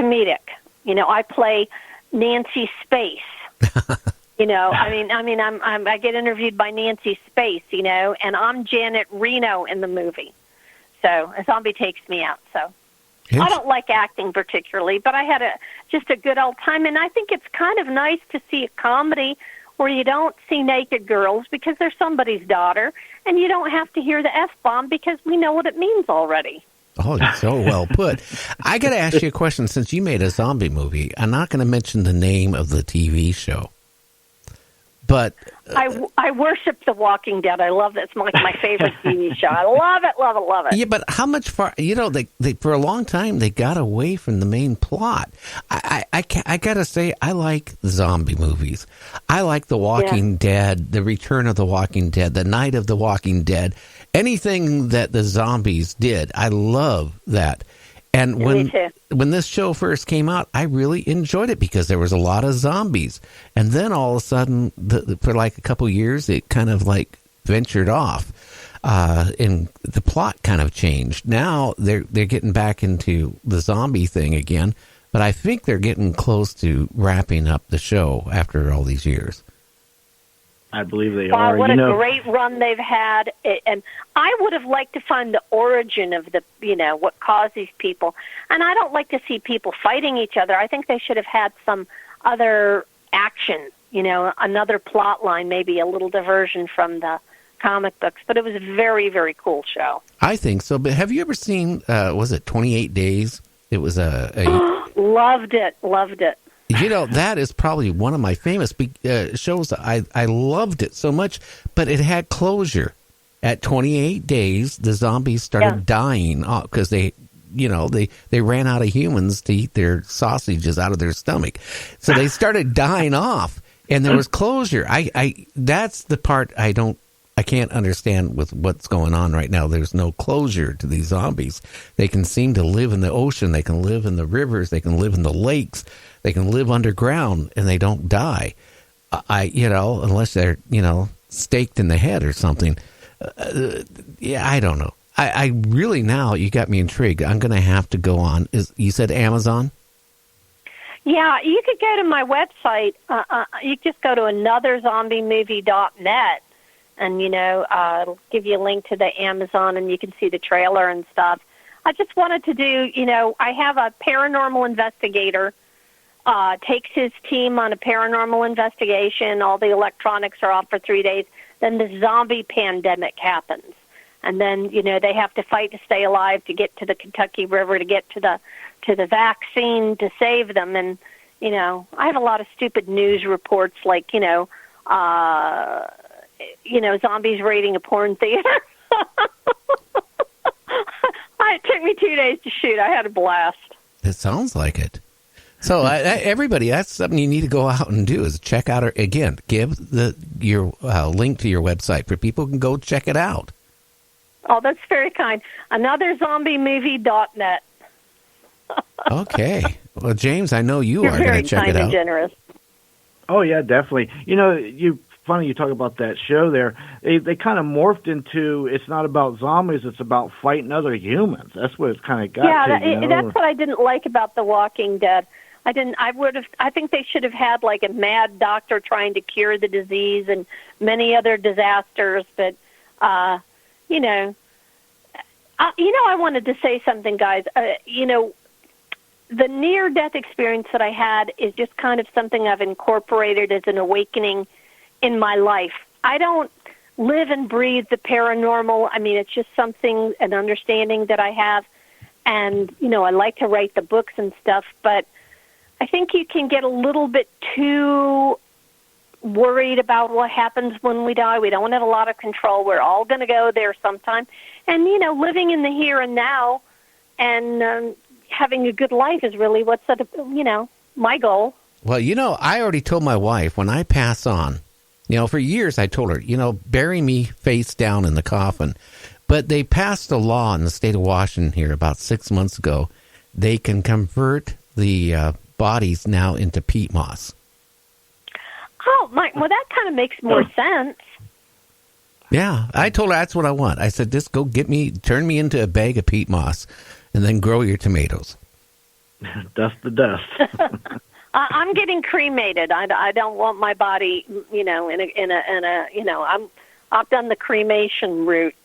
comedic. I play Nancy Space. I get interviewed by Nancy Space, and I'm Janet Reno in the movie. So a zombie takes me out. So I don't like acting particularly, but I had just a good old time. And I think it's kind of nice to see a comedy where you don't see naked girls because they're somebody's daughter, and you don't have to hear the F-bomb because we know what it means already. Oh, so well put. I got to ask you a question. Since you made a zombie movie, I'm not going to mention the name of the TV show, but I worship The Walking Dead. I love it. It's like my favorite TV show. I love it, love it, love it. Yeah, but how much far? They for a long time they got away from the main plot. I got to say, I like zombie movies. I like The Walking Dead, The Return of the Walking Dead, The Night of the Walking Dead. Anything that the zombies did, I love that. And when this show first came out, I really enjoyed it because there was a lot of zombies. And then all of a sudden, for like a couple years, it kind of like ventured off, and the plot kind of changed. Now they're getting back into the zombie thing again, but I think they're getting close to wrapping up the show after all these years. I believe they are. What a great run they've had. And I would have liked to find the origin of what caused these people. And I don't like to see people fighting each other. I think they should have had some other action, another plot line, maybe a little diversion from the comic books. But it was a very, very cool show. I think so. But have you ever seen, was it 28 Days? It was a Loved it. That is probably one of my famous shows. I loved it so much, but it had closure. At 28 days, the zombies started dying because they ran out of humans to eat their sausages out of their stomach. So they started dying off, and there was closure. That's the part I can't understand with what's going on right now. There's no closure to these zombies. They can seem to live in the ocean. They can live in the rivers. They can live in the lakes. They can live underground and they don't die. Unless they're, staked in the head or something. I don't know. I really, now you got me intrigued. I'm going to have to go on. You said Amazon? Yeah, you could go to my website. You just go to anotherzombiemovie.net, and, it'll give you a link to the Amazon, and you can see the trailer and stuff. I just wanted to do, I have a paranormal investigator, takes his team on a paranormal investigation. All the electronics are off for 3 days. Then the zombie pandemic happens. And then, they have to fight to stay alive to get to the Kentucky River, to get to the vaccine to save them. And, I have a lot of stupid news reports like, zombies raiding a porn theater. It took me 2 days to shoot. I had a blast. It sounds like it. So everybody, that's something you need to go out and do is check out, again, give your link to your website for people who can go check it out. Oh, that's very kind. Anotherzombiemovie.net. Okay. Well, James, I know you're going to check it out. Very kind and generous. Oh, yeah, definitely. Funny you talk about that show there. They kind of morphed into, it's not about zombies, it's about fighting other humans. That's what it's kind of got to. That's what I didn't like about The Walking Dead. I think they should have had like a mad doctor trying to cure the disease and many other disasters. But, I wanted to say something, guys. The near-death experience that I had is just kind of something I've incorporated as an awakening in my life. I don't live and breathe the paranormal. I mean, it's just something, an understanding that I have. And, I like to write the books and stuff, but I think you can get a little bit too worried about what happens when we die. We don't have a lot of control. We're all going to go there sometime. And, living in the here and now and having a good life is really what's, my goal. Well, I already told my wife when I pass on, for years I told her, bury me face down in the coffin. But they passed a law in the state of Washington here about 6 months ago. They can convert the bodies now into peat moss. Oh, well, that kind of makes more sense. Yeah, I told her that's what I want. I said, just go turn me into a bag of peat moss, and then grow your tomatoes. Dust to dust. I'm getting cremated. I don't want my body, in a I've done the cremation route.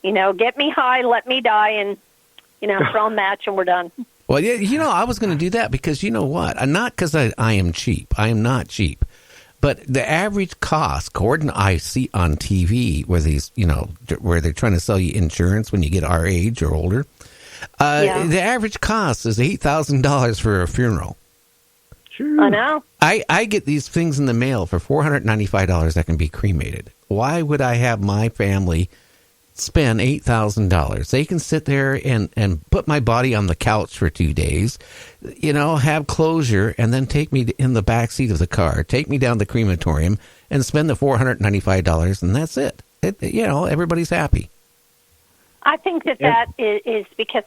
Get me high, let me die, and throw a match, and we're done. Well, yeah, I was going to do that because you know what? Not because I am cheap. I am not cheap. But the average cost, according to I see on TV, where where they're trying to sell you insurance when you get our age or older, the average cost is $8,000 for a funeral. Sure. I know. I get these things in the mail for $495 that can be cremated. Why would I have my family spend $8,000? They can sit there and put my body on the couch for 2 days, have closure, and then take me in the back seat of the car, take me down the crematorium, and spend the $495, and that's it. Everybody's happy. I think that is because,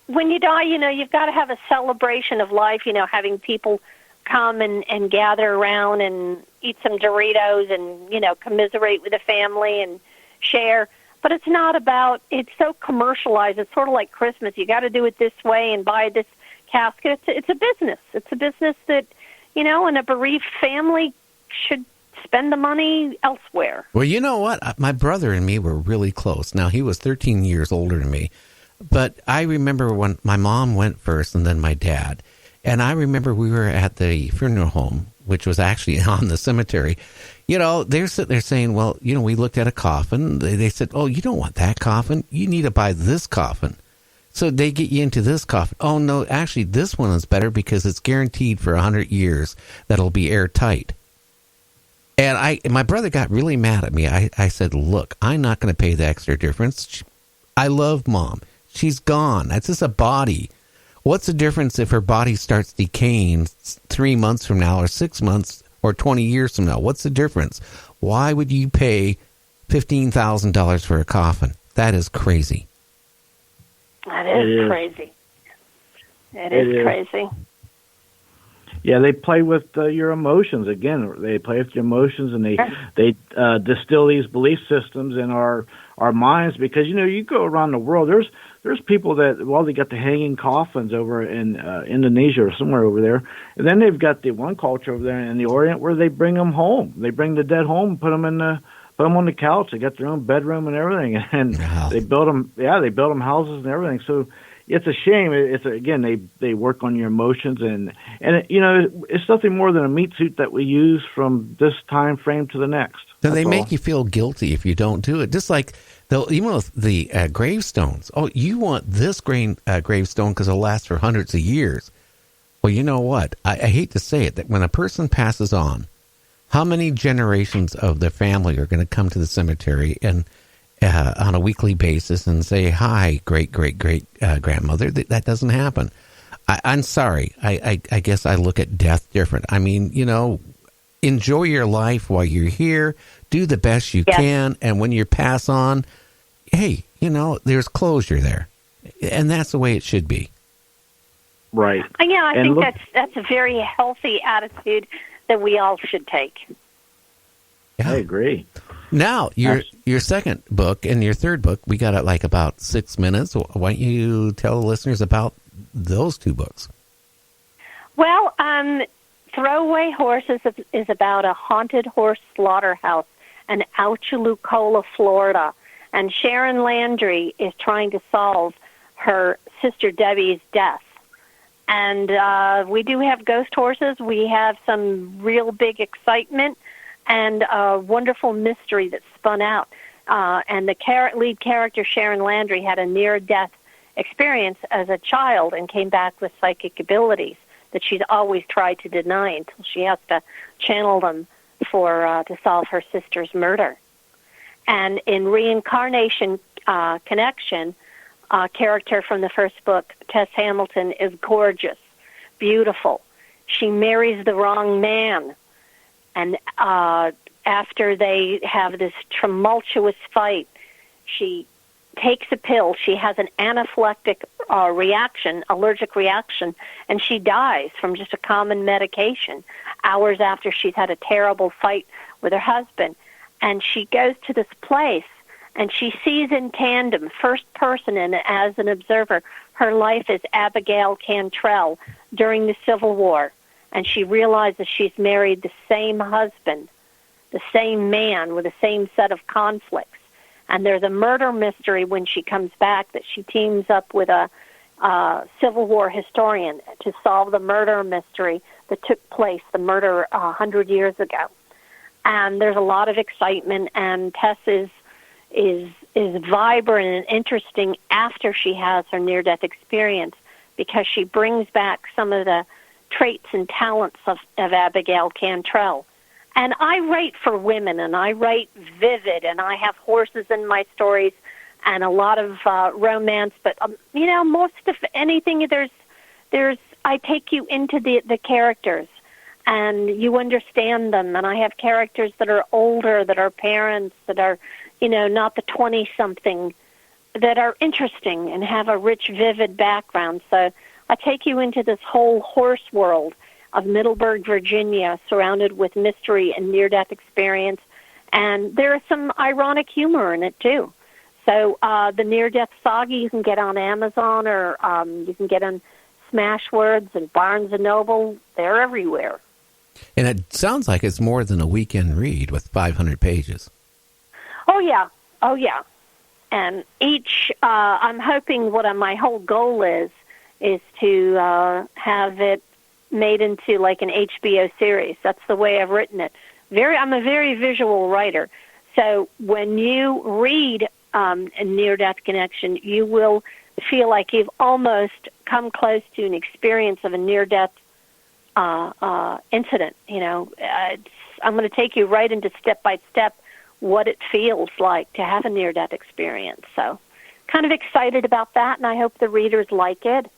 when you die, you've got to have a celebration of life, having people come and gather around and eat some Doritos and, commiserate with the family and share. But it's not about, it's so commercialized. It's sort of like Christmas. You got to do it this way and buy this casket. It's a business. It's a business that, and a bereaved family should spend the money elsewhere. Well, you know what? My brother and me were really close. Now, he was 13 years older than me. But I remember when my mom went first and then my dad. And I remember we were at the funeral home, which was actually on the cemetery. They're sitting there saying, well, we looked at a coffin. They said, oh, you don't want that coffin. You need to buy this coffin. So they get you into this coffin. Oh, no, actually, this one is better because it's guaranteed for 100 years that it'll be airtight. And my brother got really mad at me. I said, look, I'm not going to pay the extra difference. I love Mom. She's gone. That's just a body. What's the difference if her body starts decaying 3 months from now or 6 months or 20 years from now? What's the difference? Why would you pay $15,000 for a coffin? That is crazy. That is crazy. It is crazy. Yeah, they play with your emotions. Again, they play with your emotions, and they distill these belief systems in our minds. Because you go around the world, there's people that they got the hanging coffins over in Indonesia or somewhere over there, and then they've got the one culture over there in the Orient where they bring them home. They bring the dead home, put them on the couch. They got their own bedroom and everything, and they build them. Yeah, they build them houses and everything. So. It's a shame. Again, they work on your emotions, and it's nothing more than a meat suit that we use from this time frame to the next. So they make you feel guilty if you don't do it. Just like even with the gravestones. Oh, you want this gravestone because it'll last for hundreds of years. Well, you know what? I hate to say it, that when a person passes on, how many generations of their family are going to come to the cemetery and on a weekly basis and say, hi, great grandmother? That doesn't happen. I'm sorry. I guess I look at death different. I mean, enjoy your life while you're here. Do the best you can. And when you pass on, hey, there's closure there. And that's the way it should be. Right. Yeah, I think that's a very healthy attitude that we all should take. Yeah. I agree. Now, your second book and your third book, we got like about 6 minutes. Why don't you tell the listeners about those two books? Well, Throwaway Horses is about a haunted horse slaughterhouse in Alchulucola, Florida. And Sharon Landry is trying to solve her sister Debbie's death. And we do have ghost horses. We have some real big excitement and a wonderful mystery that spun out. And the lead character, Sharon Landry, had a near-death experience as a child and came back with psychic abilities that she'd always tried to deny until she has to channel them to solve her sister's murder. And in Reincarnation Connection, a character from the first book, Tess Hamilton, is gorgeous, beautiful. She marries the wrong man. And after they have this tumultuous fight, she takes a pill. She has an anaphylactic allergic reaction, and she dies from just a common medication hours after she's had a terrible fight with her husband. And she goes to this place, and she sees in tandem, first person and as an observer, her life as Abigail Cantrell during the Civil War, and she realizes she's married the same husband, the same man with the same set of conflicts. And there's a murder mystery when she comes back that she teams up with a Civil War historian to solve the murder mystery that took place, the murder 100 years ago. And there's a lot of excitement, and Tess is vibrant and interesting after she has her near-death experience, because she brings back some of the traits and talents of Abigail Cantrell. And I write for women, and I write vivid, and I have horses in my stories and a lot of romance. But, most of anything, I take you into the characters, and you understand them. And I have characters that are older, that are parents, that are, not the 20-something, that are interesting and have a rich, vivid background. So I take you into this whole horse world of Middleburg, Virginia, surrounded with mystery and near-death experience. And there is some ironic humor in it, too. So the Near-Death Saga you can get on Amazon, or you can get on Smashwords and Barnes & Noble. They're everywhere. And it sounds like it's more than a weekend read with 500 pages. Oh, yeah. And each, I'm hoping my whole goal is to have it made into like an HBO series. That's the way I've written it. I'm a very visual writer. So when you read a near-death connection, you will feel like you've almost come close to an experience of a near-death incident. I'm going to take you right into step-by-step what it feels like to have a near-death experience. So kind of excited about that, and I hope the readers like it.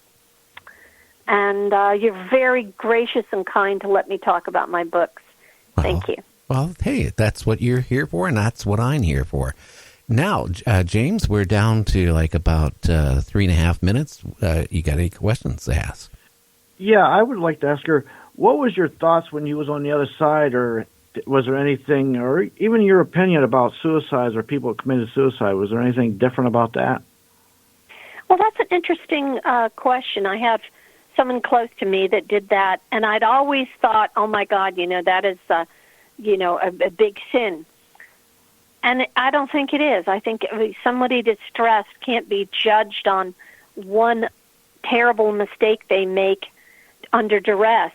And you're very gracious and kind to let me talk about my books. Thank you. Well, hey, that's what you're here for, and that's what I'm here for. Now, James, we're down to like about 3.5 minutes. You got any questions to ask? Yeah, I would like to ask her, what was your thoughts when you was on the other side, or was there anything, or even your opinion about suicides or people who committed suicide? Was there anything different about that? Well, that's an interesting question. I have someone close to me that did that, and I'd always thought, oh my God, that is, a big sin. And I don't think it is. I think somebody distressed can't be judged on one terrible mistake they make under duress.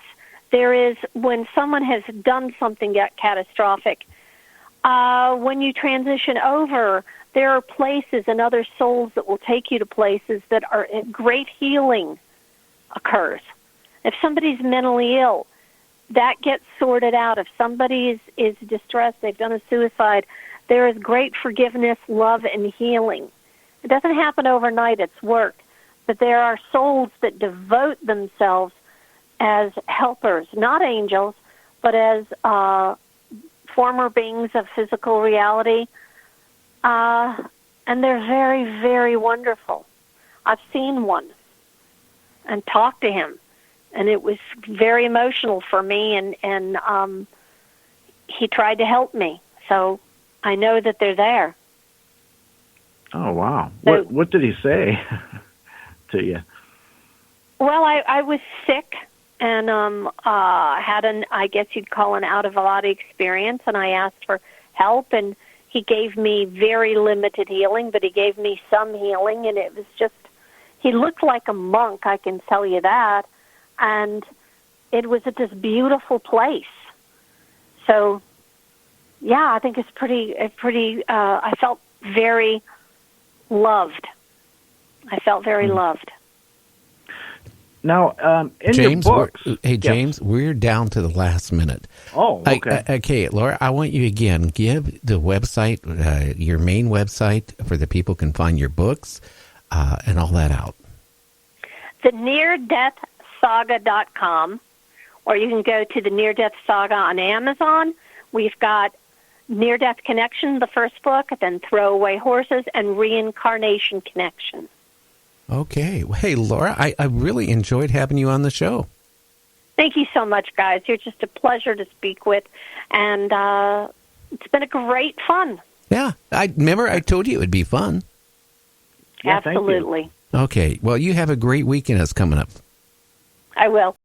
There is, when someone has done something catastrophic, when you transition over, there are places and other souls that will take you to places that are great healing occurs. If somebody's mentally ill, that gets sorted out. If somebody is distressed, they've done a suicide, there is great forgiveness, love, and healing. It doesn't happen overnight, it's work. But there are souls that devote themselves as helpers, not angels, but as former beings of physical reality. And they're very, very wonderful. I've seen one and talked to him, and it was very emotional for me, and he tried to help me. So I know that they're there. Oh, wow. So, what did he say to you? Well, I was sick and had I guess you'd call an out-of-body experience, and I asked for help, and he gave me very limited healing, but he gave me some healing, and it was just, he looked like a monk, I can tell you that, and it was at this beautiful place. So, yeah, I think it's pretty, I felt very loved. I felt very loved. Now, in James, your books... Hey, James, we're down to the last minute. Oh, okay. Okay, Laura, I want you again, give the website, your main website, for the people can find your books and all that out. The NearDeathSaga.com, or you can go to the Near Death Saga on Amazon. We've got Near Death Connection, the first book, then Throwaway Horses, and Reincarnation Connection. Okay. Well, hey, Laura, I really enjoyed having you on the show. Thank you so much, guys. You're just a pleasure to speak with, and it's been a great fun. Yeah. I told you it would be fun. Yeah, absolutely. Okay. Well, you have a great weekend that's coming up. I will.